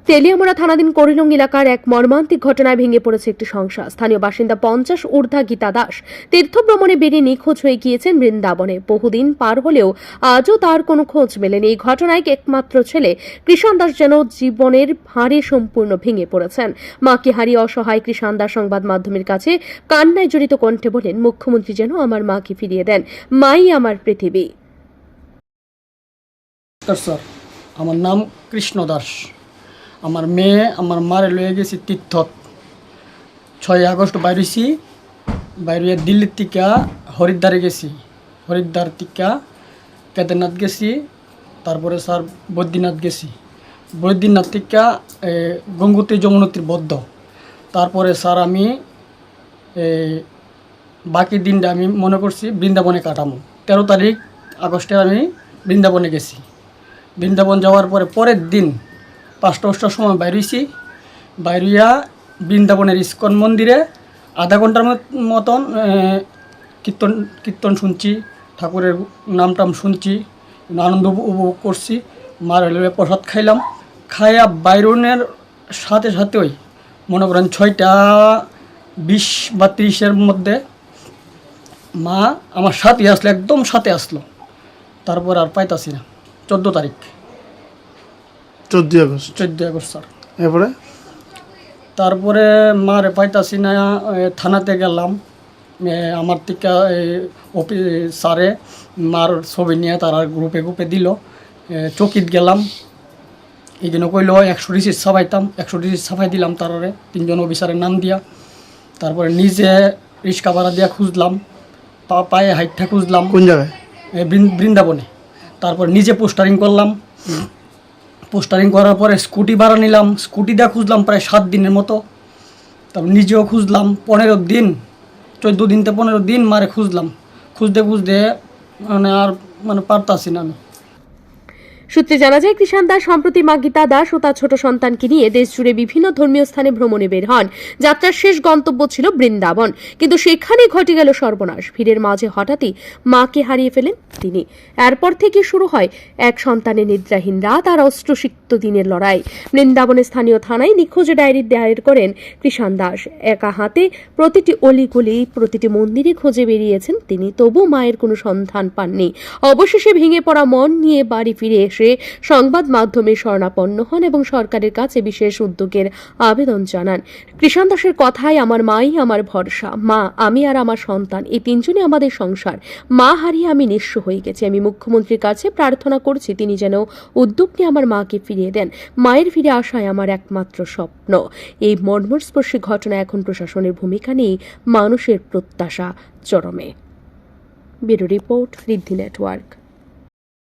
তেলিয়ামুড়া থানাধীন করিলং এলাকার এক মর্মান্তিক ঘটনায় ভেঙে পড়েছে একটি সংসার। স্থানীয় বাসিন্দা 50 ঊর্ধ্বা গীতা দাস তীর্থভ্রমণে বেরিয়ে নিখোঁজ হয়ে গিয়েছেন বৃন্দাবনে। বহুদিন পার হলেও আজও তার কোনো খোঁজ মেলেনি। এই ঘটনায় একমাত্র ছেলে কৃষাণ দাস যেন জীবনের ভারে সম্পূর্ণ ভেঙে পড়েছেন। মাকে হারিয়ে অসহায় কৃষাণ দাস সংবাদ মাধ্যমের কাছে কান্নায় জড়িত কণ্ঠে বলেন, মুখ্যমন্ত্রী যেন আমার মাকে ফিরিয়ে দেন, মাই আমার পৃথিবী। স্যার, আমার নাম কৃষ্ণ দাস। আমার মেয়ে আমার মারে লয়ে গেছি তীর্থত। 6 আগস্ট বাইরে দিল্লির থেকে হরিদ্বারে গেছি। হরিদ্বার থেকে কেদারনাথ গেছি, তারপরে স্যার বদ্রীনাথ গেছি। বদ্রীনাথ থেকে গঙ্গোত্রী যমুনোত্রী বদ্ধ। তারপরে স্যার আমি বাকি দিনটা আমি মনে করছি বৃন্দাবনে কাটামো। 13 তারিখ আগস্টে আমি বৃন্দাবনে গেছি। বৃন্দাবন যাওয়ার পরের দিন 5টার সময় বাইরিয়া বৃন্দাবনের ইস্কন মন্দিরে আধা ঘন্টার মতন কীর্তন শুনছি, ঠাকুরের নাম শুনছি, আনন্দ উপভোগ করছি। মার রেলওয়ে প্রসাদ খাইলাম। খাইয়া বাইরনের সাথেই মনে করেন 6:20 বা 30-এর মধ্যে মা আমার সাথে আসলো, একদম সাথে আসলো। তারপর আর পাইতাছি না। 14 তারিখ 14 আগস্ট স্যার। তারপরে মারে পাইতাছি না, থানাতে গেলাম। আমার থেকে স্যারে মার ছবি নিয়ে তারা গ্রুপে দিল। চকিত গেলাম, এই জন্য কইল 100 রিসিট ছাপাইতাম। 100 রিসিট ছাপাই দিলাম তারারে, 3 জন অফিসারের নাম দিয়া। তারপরে নিজে রিক্সা ভাড়া দিয়া খুঁজলাম, পায়ে হাইটটা খুঁজলাম। কোন জায়গায়? বৃন্দাবনে। তারপর নিজে পোস্টারিং করলাম। পোস্টারিং করার পরে স্কুটি ভাড়া নিলাম। স্কুটি দিয়ে খুঁজলাম প্রায় 7 দিনের মতো। তারপর নিজেও খুঁজলাম 15 দিন, 14 দিন থেকে 15 দিন মারে খুঁজলাম। খুঁজতে আর পারতাছি না আমি। সূত্রে জানা যায়, কৃষাণ দাস সম্প্রতি মা গীতা দাস ও তার ছোট সন্তানকে নিয়ে দেশজুড়ে বিভিন্ন ধর্মীয় স্থানে ভ্রমণে বের হন। যাত্রার শেষ গন্তব্য ছিল বৃন্দাবন, কিন্তু সেখানেই ঘটে গেল সর্বনাশ। ভিড়ের মাঝে হঠাৎই মাকে হারিয়ে ফেলেন তিনি। এরপর থেকে শুরু হয় এক সন্তানের নিদ্রাহীন রাত আর অস্ত্রসিক্ত দিনের লড়াই। বৃন্দাবনের স্থানীয় থানায় নিখোঁজ ডায়েরি দায়ের করেন কৃষাণ দাস। একা হাতে প্রতিটি অলিগলি, প্রতিটি মন্দিরে খোঁজে বেরিয়েছেন তিনি, তবু মায়ের কোনো সন্ধান পাননি। অবশেষে ভেঙে পড়া মন নিয়ে বাড়ি ফিরে এসে সংবাদ মাধ্যমে শরণাপন্ন হন এবং সরকারের কাছে বিশেষ উদ্যোগের আবেদন জানান। কৃষাণ দাসের কথায়, আমার মাই আমার ভরসা, মা, আমি আর আমার সন্তান, এই 3 জনই আমাদের সংসার। মা হারিয়ে আমি নিঃস্ব হয়ে গেছি। আমি মুখ্যমন্ত্রীর কাছে প্রার্থনা করছি তিনি যেন উদ্যোগ নিয়ে আমার মাকে ফিরিয়ে দেন। মায়ের ফিরে আসায় আমার একমাত্র স্বপ্ন। এই মর্মস্পর্শী ঘটনা এখন প্রশাসনের ভূমিকা নেই, মানুষের প্রত্যাশা চরমে। ব্যুরো রিপোর্ট, ঋদ্ধি নেটওয়ার্ক।